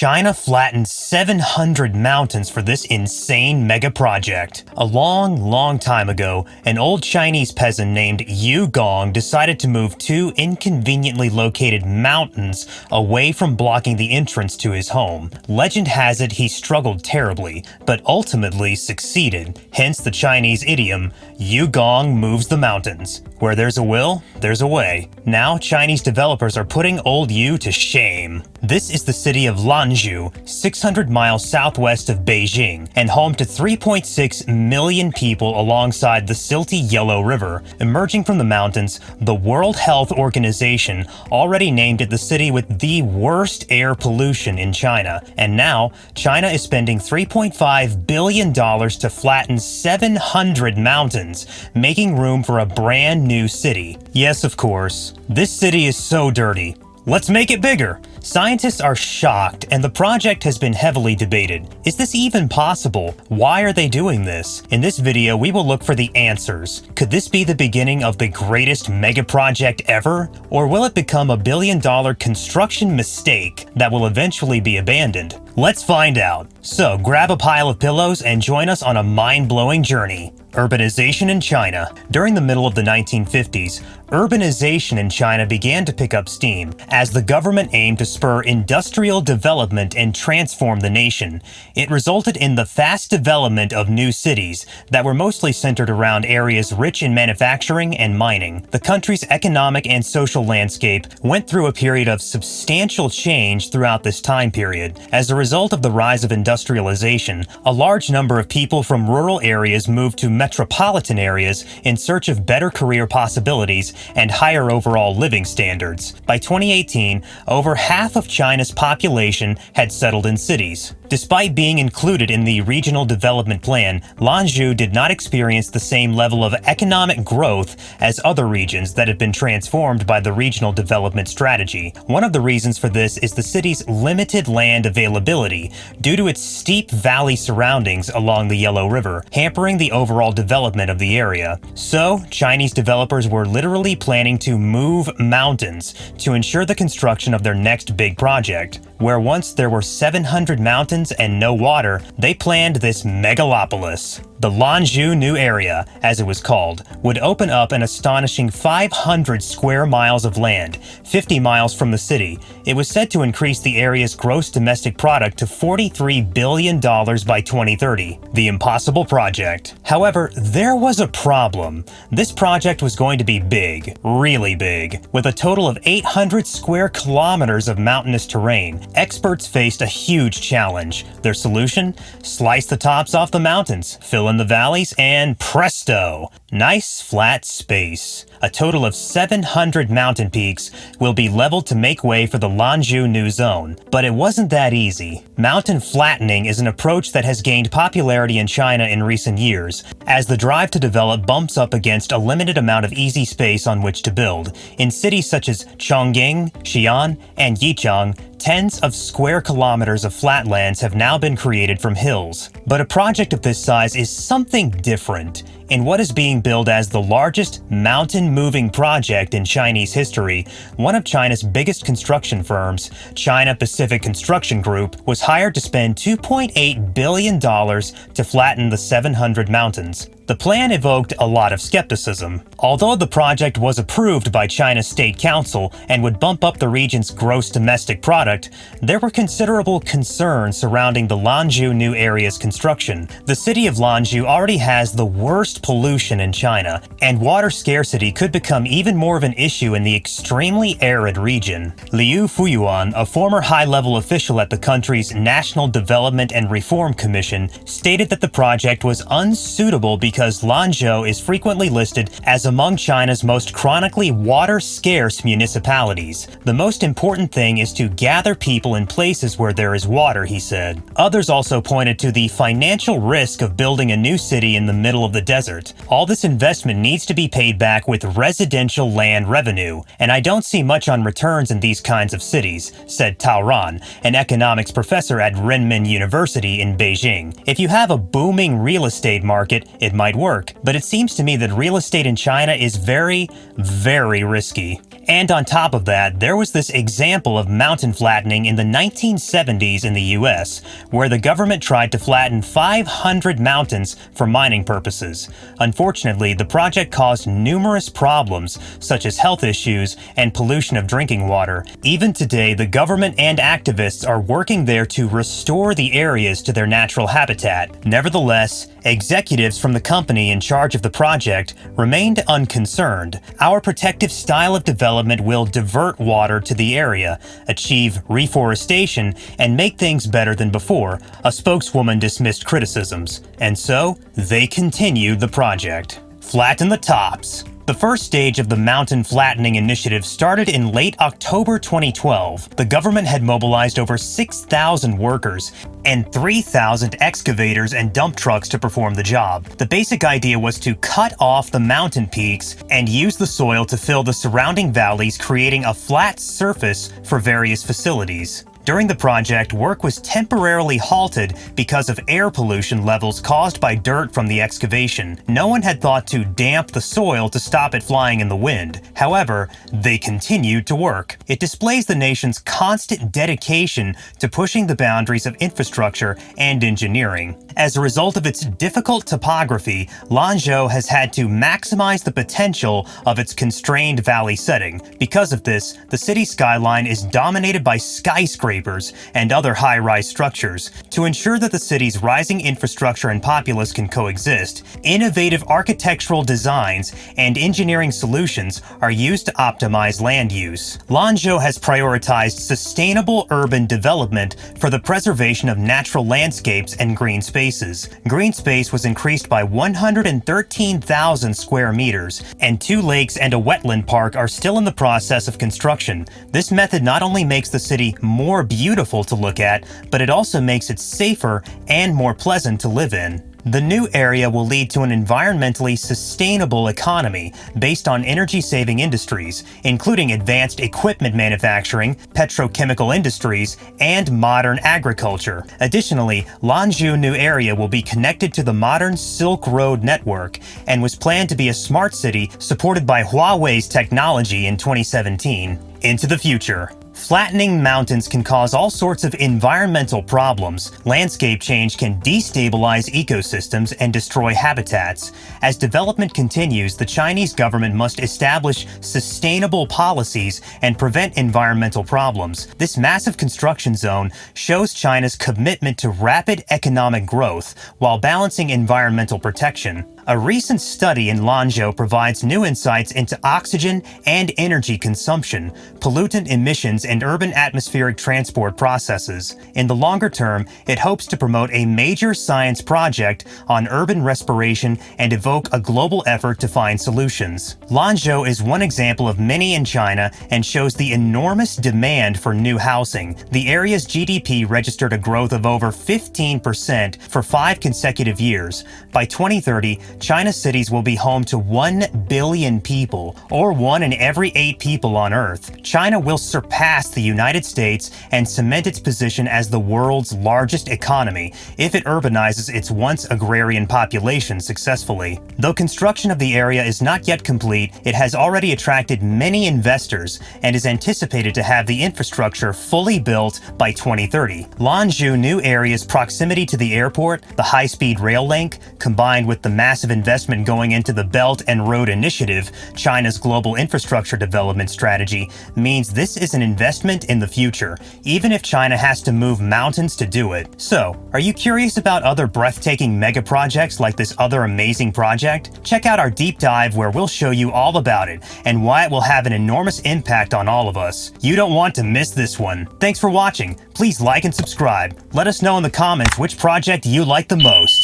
China flattened 700 mountains for this insane mega project. A long time ago, an old Chinese peasant named Yu Gong decided to move two inconveniently located mountains away from blocking the entrance to his home. Legend has it he struggled terribly, but ultimately succeeded, hence the Chinese idiom, Yu Gong moves the mountains. Where there's a will, there's a way. Now, Chinese developers are putting old Yu to shame. This is the city of Lanzhou, 600 miles southwest of Beijing, and home to 3.6 million people alongside the silty Yellow River. Emerging from the mountains, the World Health Organization already named it the city with the worst air pollution in China. And now, China is spending $3.5 billion to flatten 700 mountains, making room for a brand new city. Yes, of course. This city is so dirty. Let's make it bigger! Scientists are shocked, and the project has been heavily debated. Is this even possible? Why are they doing this? In this video, we will look for the answers. Could this be the beginning of the greatest mega project ever? Or will it become a billion-dollar construction mistake that will eventually be abandoned? Let's find out. So, grab a pile of pillows and join us on a mind-blowing journey. Urbanization in China. During the middle of the 1950s, urbanization in China began to pick up steam as the government aimed to spur industrial development and transform the nation. It resulted in the fast development of new cities that were mostly centered around areas rich in manufacturing and mining. The country's economic and social landscape went through a period of substantial change throughout this time period. As a result of the rise of industrialization, a large number of people from rural areas moved to metropolitan areas in search of better career possibilities and higher overall living standards. By 2018, over half of China's population had settled in cities. Despite being included in the Regional Development Plan, Lanzhou did not experience the same level of economic growth as other regions that have been transformed by the Regional Development Strategy. One of the reasons for this is the city's limited land availability due to its steep valley surroundings along the Yellow River, hampering the overall development of the area. So, Chinese developers were literally planning to move mountains to ensure the construction of their next big project. Where once there were 700 mountains and no water, they planned this megalopolis. The Lanzhou New Area, as it was called, would open up an astonishing 500 square miles of land, 50 miles from the city. It was said to increase the area's gross domestic product to $43 billion by 2030. The impossible project. However, there was a problem. This project was going to be big, really big, with a total of 800 square kilometers of mountainous terrain. Experts faced a huge challenge. Their solution? Slice the tops off the mountains, fill in the valleys, and presto! Nice flat space. A total of 700 mountain peaks will be leveled to make way for the Lanzhou New Zone. But it wasn't that easy. Mountain flattening is an approach that has gained popularity in China in recent years, as the drive to develop bumps up against a limited amount of easy space on which to build. In cities such as Chongqing, Xi'an, and Yichang, tens of square kilometers of flatlands have now been created from hills. But a project of this size is something different. In what is being billed as the largest mountain-moving project in Chinese history, one of China's biggest construction firms, China Pacific Construction Group, was hired to spend $2.8 billion to flatten the 700 mountains. The plan evoked a lot of skepticism. Although the project was approved by China's State Council and would bump up the region's gross domestic product, there were considerable concerns surrounding the Lanzhou New Area's construction. The city of Lanzhou already has the worst pollution in China, and water scarcity could become even more of an issue in the extremely arid region. Liu Fuyuan, a former high-level official at the country's National Development and Reform Commission, stated that the project was unsuitable because Lanzhou is frequently listed as among China's most chronically water-scarce municipalities. The most important thing is to gather people in places where there is water, he said. Others also pointed to the financial risk of building a new city in the middle of the desert. All this investment needs to be paid back with residential land revenue, and I don't see much on returns in these kinds of cities, said Tao Ran, an economics professor at Renmin University in Beijing. If you have a booming real estate market, it might work, but it seems to me that real estate in China is very, very risky. And on top of that, there was this example of mountain flattening in the 1970s in the US, where the government tried to flatten 500 mountains for mining purposes. Unfortunately, the project caused numerous problems, such as health issues and pollution of drinking water. Even today, the government and activists are working there to restore the areas to their natural habitat. Nevertheless, executives from the company in charge of the project remained unconcerned. Our protective style of development will divert water to the area, achieve reforestation, and make things better than before, a spokeswoman dismissed criticisms. And so, they continued the project. Flatten the tops. The first stage of the mountain flattening initiative started in late October 2012. The government had mobilized over 6,000 workers and 3,000 excavators and dump trucks to perform the job. The basic idea was to cut off the mountain peaks and use the soil to fill the surrounding valleys, creating a flat surface for various facilities. During the project, work was temporarily halted because of air pollution levels caused by dirt from the excavation. No one had thought to damp the soil to stop it flying in the wind. However, they continued to work. It displays the nation's constant dedication to pushing the boundaries of infrastructure and engineering. As a result of its difficult topography, Lanzhou has had to maximize the potential of its constrained valley setting. Because of this, the city skyline is dominated by skyscrapers and other high-rise structures. To ensure that the city's rising infrastructure and populace can coexist, innovative architectural designs and engineering solutions are used to optimize land use. Lanzhou has prioritized sustainable urban development for the preservation of natural landscapes and green spaces. Green space was increased by 113,000 square meters, and 2 lakes and a wetland park are still in the process of construction. This method not only makes the city more beautiful to look at, but it also makes it safer and more pleasant to live in. The new area will lead to an environmentally sustainable economy based on energy-saving industries, including advanced equipment manufacturing, petrochemical industries, and modern agriculture. Additionally, Lanzhou new area will be connected to the modern Silk Road network and was planned to be a smart city supported by Huawei's technology in 2017. Into the future. Flattening mountains can cause all sorts of environmental problems. Landscape change can destabilize ecosystems and destroy habitats. As development continues, the Chinese government must establish sustainable policies and prevent environmental problems. This massive construction zone shows China's commitment to rapid economic growth while balancing environmental protection. A recent study in Lanzhou provides new insights into oxygen and energy consumption, pollutant emissions, and urban atmospheric transport processes. In the longer term, it hopes to promote a major science project on urban respiration and evoke a global effort to find solutions. Lanzhou is one example of many in China and shows the enormous demand for new housing. The area's GDP registered a growth of over 15% for 5 consecutive years. By 2030, China's cities will be home to 1 billion people, or 1 in every 8 people on Earth. China will surpass the United States and cement its position as the world's largest economy if it urbanizes its once agrarian population successfully. Though construction of the area is not yet complete, it has already attracted many investors and is anticipated to have the infrastructure fully built by 2030. Lanzhou new area's proximity to the airport, the high-speed rail link, combined with the massive investment going into the Belt and Road Initiative, China's global infrastructure development strategy, means this is an investment in the future, even if China has to move mountains to do it. So, are you curious about other breathtaking mega projects like this other amazing project? Check out our deep dive where we'll show you all about it and why it will have an enormous impact on all of us. You don't want to miss this one. Thanks for watching. Please like and subscribe. Let us know in the comments which project you like the most.